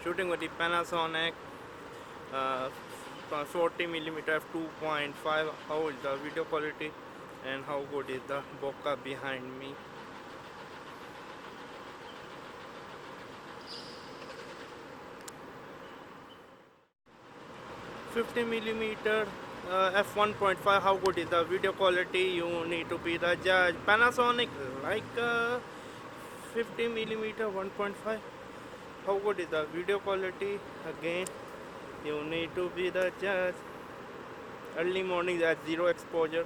shooting with the Panasonic 14mm F2.5. How is the video quality and how good is the bokeh behind me? $50mm F1.5. How good is the video quality? You need to be the judge. Panasonic Leica 15mm 1.5. How good is the video quality? Again, you need to be the judge. Early mornings at zero exposure.